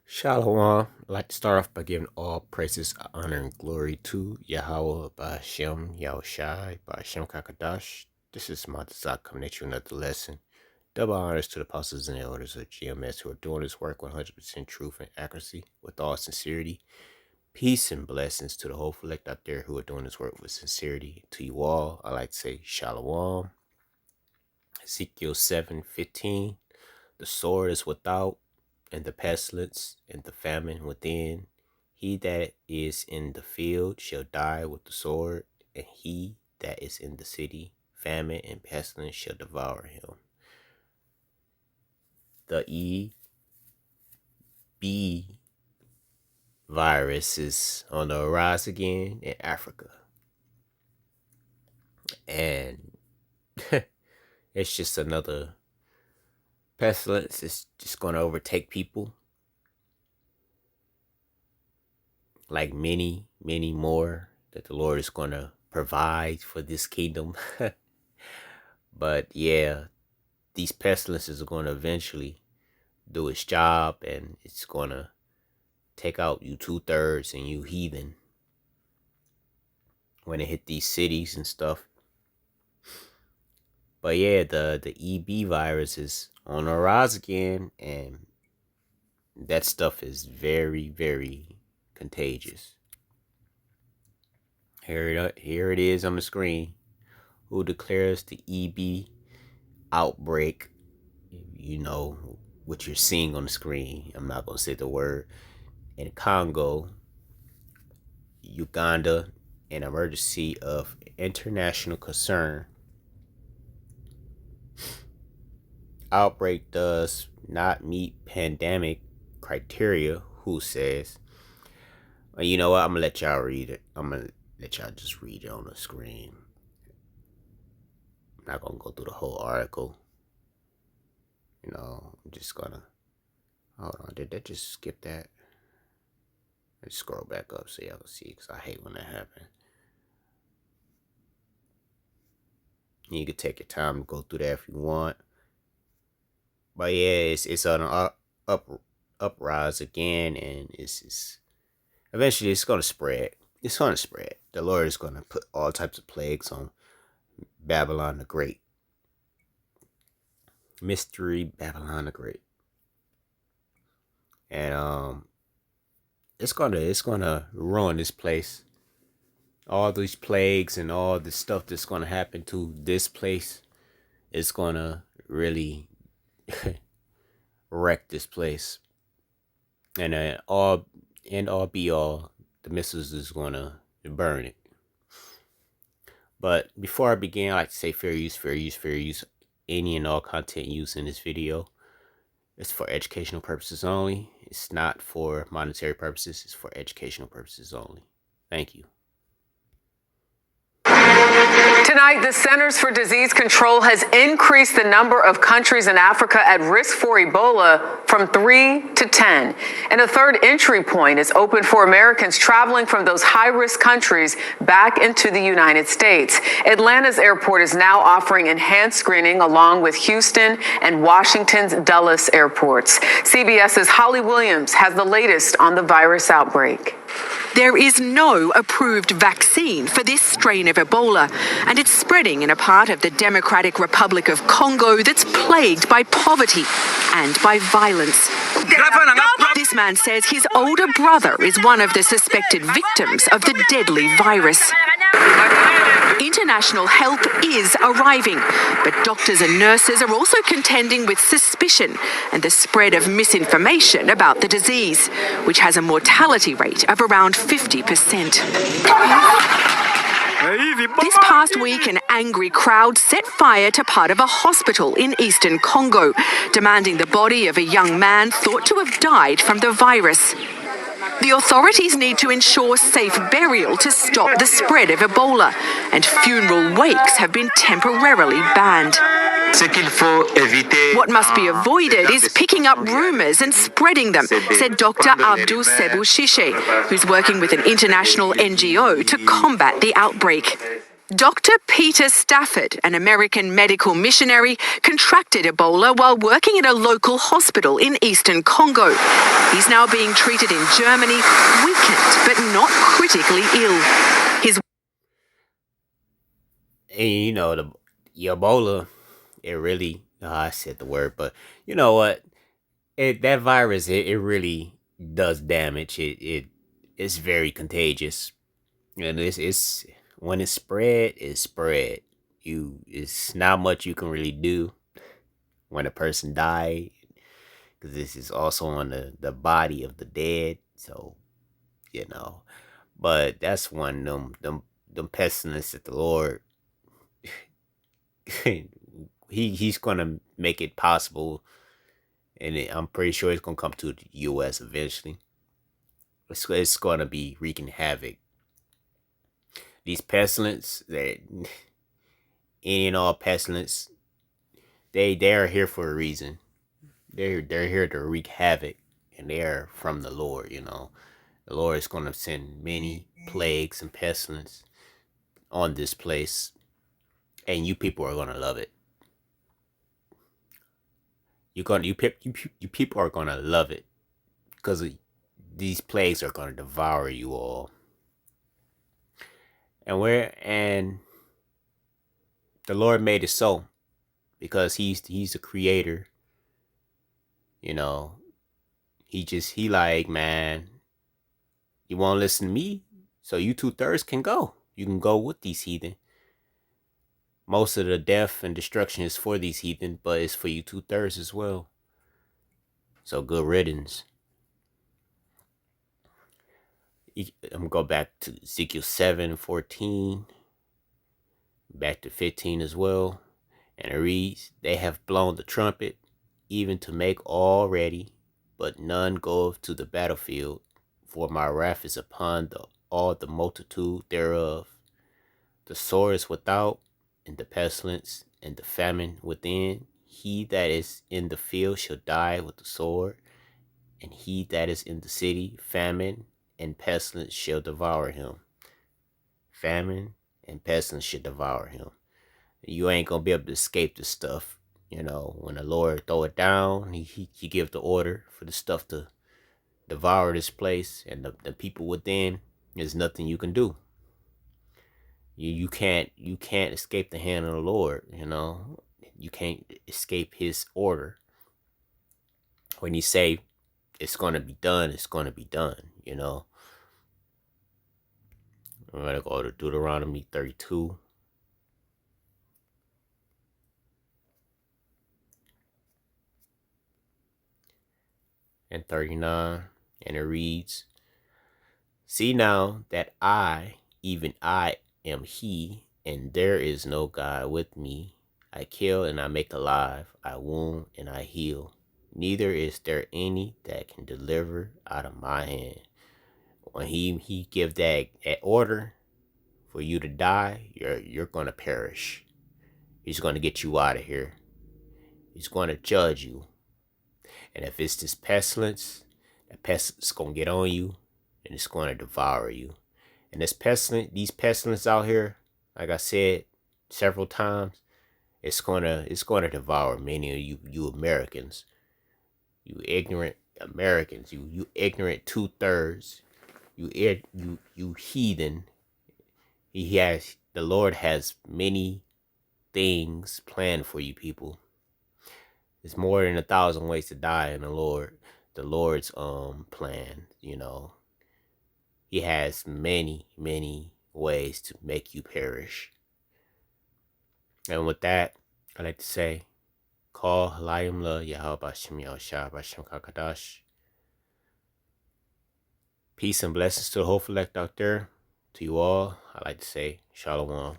Shalom. I'd like to start off by giving all praises, honor, and glory to Yahweh, Ba'ashem, Yahushai, Ba'ashem Kakadash. This is my desire coming at you another lesson. Double honors to the apostles and elders of GMS who are doing this work 100% truth and accuracy with all sincerity. Peace and blessings to the whole elect out there who are doing this work with sincerity. To you all, I like to say Shalom. Ezekiel 7:15. The sword is without, and the pestilence, and the famine within. He that is in the field shall die with the sword, and he that is in the city, famine and pestilence shall devour him. The EB virus is on the rise again in Africa. And it's just another pestilence. It's just going to overtake people. Like many, many more that the Lord is going to provide for this kingdom. But yeah, these pestilences are going to eventually do its job, and it's going to take out you 2/3 and you heathen when it hit these cities and stuff. But yeah, the EB virus is on the rise again, and that stuff is very, very contagious. Here it is on the screen. Who declares the EB outbreak? You know what you're seeing on the screen. I'm not going to say the word. In Congo, Uganda, an emergency of international concern. Outbreak does not meet pandemic criteria. Who says? You know what? I'm going to let y'all read it. I'm going to let y'all just read it on the screen. I'm not going to go through the whole article. I'm just going to... Hold on. Did that just skip that? Let's scroll back up so y'all can see, because I hate when that happens. You can take your time to go through that if you want. But yeah, it's on an uprise again, and it's eventually it's going to spread. It's going to spread. The Lord is going to put all types of plagues on Babylon the Great. Mystery Babylon the Great. And it's gonna ruin this place. All these plagues and all the stuff that's gonna happen to this place is gonna really wreck this place. And all be all, the missiles is gonna burn it. But before I begin, I like to say fair use, fair use, fair use. Any and all content used in this video is for educational purposes only. It's not for monetary purposes. It's for educational purposes only. Thank you. Tonight, the Centers for Disease Control has increased the number of countries in Africa at risk for Ebola from 3 to 10. And a third entry point is open for Americans traveling from those high-risk countries back into the United States. Atlanta's airport is now offering enhanced screening along with Houston and Washington's Dulles airports. CBS's Holly Williams has the latest on the virus outbreak. There is no approved vaccine for this strain of Ebola, and it's spreading in a part of the Democratic Republic of Congo that's plagued by poverty and by violence. This man says his older brother is one of the suspected victims of the deadly virus. International help is arriving, but doctors and nurses are also contending with suspicion and the spread of misinformation about the disease, which has a mortality rate of around 50%. This past week, an angry crowd set fire to part of a hospital in eastern Congo, demanding the body of a young man thought to have died from the virus. The authorities need to ensure safe burial to stop the spread of Ebola, and funeral wakes have been temporarily banned. What must be avoided is picking up rumours and spreading them, said Dr. Abdul Sebu Shishe, who's working with an international NGO to combat the outbreak. Dr. Peter Stafford, an American medical missionary, contracted Ebola while working at a local hospital in eastern Congo. He's now being treated in Germany, weakened but not critically ill. And the Ebola, it really, I said the word, but you know what? That virus, it really does damage. It's very contagious. And it's when it's spread. It's not much you can really do when a person died, because this is also on the body of the dead. So you know, but that's one of them pestilence that the Lord he's gonna make it possible, and I'm pretty sure it's gonna come to the U.S. eventually. It's gonna be wreaking havoc. These pestilence, that any and all pestilence, they are here for a reason. They're here to wreak havoc, and they're from the Lord. The Lord is gonna send many plagues and pestilence on this place, and you people are gonna love it. You people are gonna love it, because these plagues are gonna devour you all. And the Lord made it so, because he's the creator. You know, he like, man, you won't listen to me, so you 2/3 can go. You can go with these heathen. Most of the death and destruction is for these heathen, but it's for you 2/3 as well. So good riddance. I'm gonna go back to Ezekiel 7:14, back to 15 as well. And it reads, they have blown the trumpet, even to make all ready, but none goeth to the battlefield, for my wrath is upon all the multitude thereof. The sword is without, and the pestilence, and the famine within. He that is in the field shall die with the sword, and he that is in the city, famine and pestilence shall devour him. Famine and pestilence shall devour him. You ain't gonna be able to escape this stuff. When the Lord throw it down, he give the order for the stuff to devour this place, and the people within. There's nothing you can do. You can't escape the hand of the Lord. You can't escape His order. When He say it's gonna be done, it's gonna be done. I'm gonna go to Deuteronomy 32. And 39, and it reads, see now that I, even I, am He, and there is no God with me. I kill and I make alive, I wound and I heal. Neither is there any that can deliver out of my hand. When he give that order for you to die, you're gonna perish. He's gonna get you out of here. He's gonna judge you. And if it's this pestilence, that pestilence is gonna get on you, and it's gonna devour you. And these pestilence out here, like I said several times, it's gonna devour many of you Americans, you ignorant Americans, you ignorant 2/3, you heathen. The Lord has many things planned for you people. It's more than 1,000 ways to die in the Lord's plan. He has many, many ways to make you perish. And with that, I like to say, Call Halayim La Yahweh Bashem Yahushua Bashem Kakadash. Peace and blessings to the whole elect out there. To you all, I like to say, Shalom.